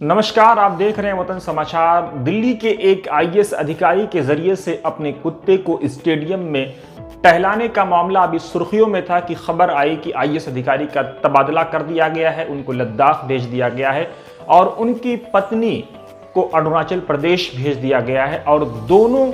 नमस्कार, आप देख रहे हैं वतन समाचार। दिल्ली के एक आईएएस अधिकारी के जरिए से अपने कुत्ते को स्टेडियम में टहलाने का मामला अभी सुर्खियों में था कि खबर आई कि आईएएस अधिकारी का तबादला कर दिया गया है, उनको लद्दाख भेज दिया गया है और उनकी पत्नी को अरुणाचल प्रदेश भेज दिया गया है और दोनों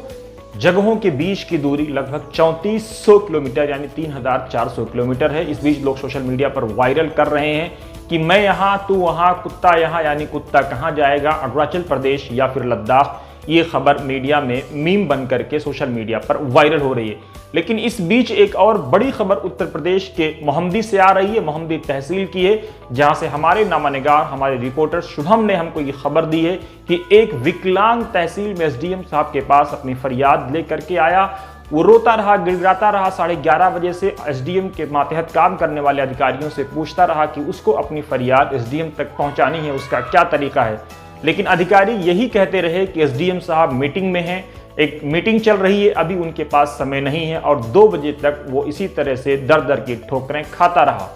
जगहों के बीच की दूरी लगभग 3400 किलोमीटर यानी 3400 किलोमीटर है। इस बीच लोग सोशल मीडिया पर वायरल कर रहे हैं कि मैं यहाँ तू वहाँ, कुत्ता यहाँ, यानी कुत्ता कहाँ जाएगा, अरुणाचल प्रदेश या फिर लद्दाख। ये खबर मीडिया में मीम बन करके सोशल मीडिया पर वायरल हो रही है। लेकिन इस बीच एक और बड़ी खबर उत्तर प्रदेश के मोहम्मदी से आ रही है, मोहम्मदी तहसील की है, जहां से हमारे नामानिगार, हमारे रिपोर्टर शुभम ने हमको ये खबर दी है कि एक विकलांग तहसील में एसडीएम साहब के पास अपनी फरियाद लेकर के आया। वो रोता रहा, गिड़गिड़ाता रहा, 11:30 बजे से एसडीएम के मातहत काम करने वाले अधिकारियों से पूछता रहा कि उसको अपनी फरियाद एसडीएम तक पहुंचानी है, उसका क्या तरीका है। लेकिन अधिकारी यही कहते रहे कि एसडीएम साहब मीटिंग में हैं, एक मीटिंग चल रही है, अभी उनके पास समय नहीं है, और 2 बजे तक वो इसी तरह से दर दर की ठोकरें खाता रहा।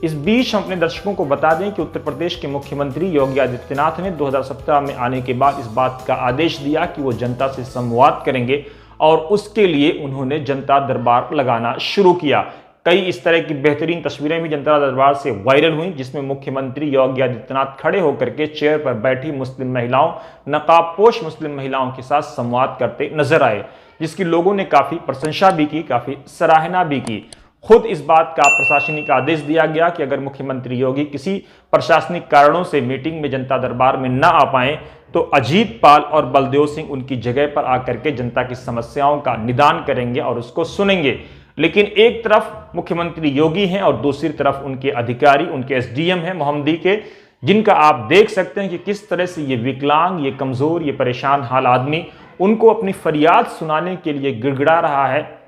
इस बीच हम अपने दर्शकों को बता दें कि उत्तर प्रदेश के मुख्यमंत्री योगी आदित्यनाथ ने 2017 में आने के बाद इस बात का आदेश दिया कि वो जनता से संवाद करेंगे और उसके लिए उन्होंने जनता दरबार लगाना शुरू किया। कई इस तरह की बेहतरीन तस्वीरें भी जनता दरबार से वायरल हुई, जिसमें मुख्यमंत्री योगी आदित्यनाथ खड़े होकर के चेयर पर बैठी मुस्लिम महिलाओं, नकाबपोश मुस्लिम महिलाओं के साथ संवाद करते नजर आए, जिसकी लोगों ने काफी प्रशंसा भी की, काफी सराहना भी की। खुद इस बात का प्रशासनिक आदेश दिया गया कि अगर मुख्यमंत्री योगी किसी प्रशासनिक कारणों से मीटिंग में जनता दरबार में न आ पाए तो अजीत पाल और बलदेव सिंह उनकी जगह पर आकर के जनता की समस्याओं का निदान करेंगे और उसको सुनेंगे। लेकिन एक तरफ मुख्यमंत्री योगी हैं और दूसरी तरफ उनके अधिकारी, उनके एसडीएम हैं मोहम्मदी के, जिनका आप देख सकते हैं कि किस तरह से ये विकलांग, ये कमजोर, ये परेशान हाल आदमी उनको अपनी फरियाद सुनाने के लिए गिड़गिड़ा रहा है,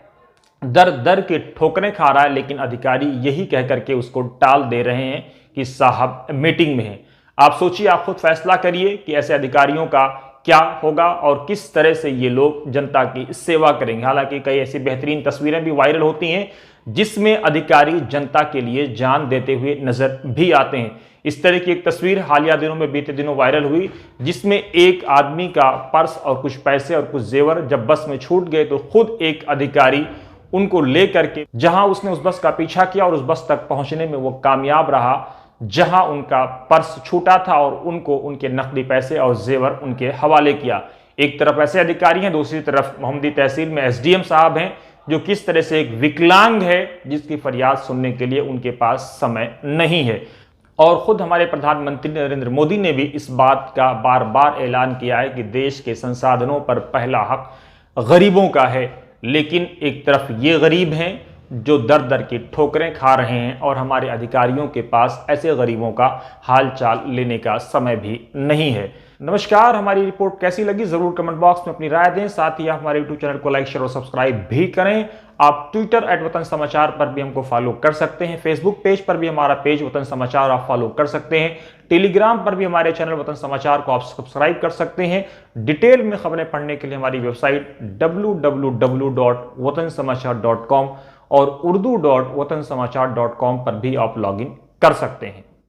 दर दर के ठोकरें खा रहा है। लेकिन अधिकारी यही कह करके उसको टाल दे रहे हैं कि साहब मीटिंग में हैं। आप सोचिए, आप खुद फैसला करिए कि ऐसे अधिकारियों का क्या होगा और किस तरह से ये लोग जनता की सेवा करेंगे। हालांकि कई ऐसी बेहतरीन तस्वीरें भी वायरल होती हैं जिसमें अधिकारी जनता के लिए जान देते हुए नजर भी आते हैं। इस तरह की एक तस्वीर हालिया दिनों में, बीते दिनों वायरल हुई, जिसमें एक आदमी का पर्स और कुछ पैसे और कुछ जेवर जब बस में छूट गए तो खुद एक अधिकारी उनको लेकर के, जहां उसने उस बस का पीछा किया और उस बस तक पहुंचने में वो कामयाब रहा जहां उनका पर्स छूटा था, और उनको उनके नकदी पैसे और जेवर उनके हवाले किया। एक तरफ ऐसे अधिकारी हैं, दूसरी तरफ मोहम्मदी तहसील में एसडीएम साहब हैं, जो किस तरह से एक विकलांग है जिसकी फरियाद सुनने के लिए उनके पास समय नहीं है। और खुद हमारे प्रधानमंत्री नरेंद्र मोदी ने भी इस बात का बार बार ऐलान किया है कि देश के संसाधनों पर पहला हक गरीबों का है। लेकिन एक तरफ ये गरीब हैं जो दर दर की ठोकरें खा रहे हैं और हमारे अधिकारियों के पास ऐसे गरीबों का हालचाल लेने का समय भी नहीं है। नमस्कार, हमारी रिपोर्ट कैसी लगी जरूर कमेंट बॉक्स में अपनी राय दें। साथ ही आप हमारे यूट्यूब चैनल को लाइक, शेयर और सब्सक्राइब भी करें। आप ट्विटर @वतन समाचार पर भी हमको फॉलो कर सकते हैं। फेसबुक पेज पर भी हमारा पेज वतन समाचार आप फॉलो कर सकते हैं। टेलीग्राम पर भी हमारे चैनल वतन समाचार को आप सब्सक्राइब कर सकते हैं। डिटेल में खबरें पढ़ने के लिए हमारी वेबसाइट www.watansamaachar.com और urdu.watansamaachar.com पर भी आप लॉगिन कर सकते हैं।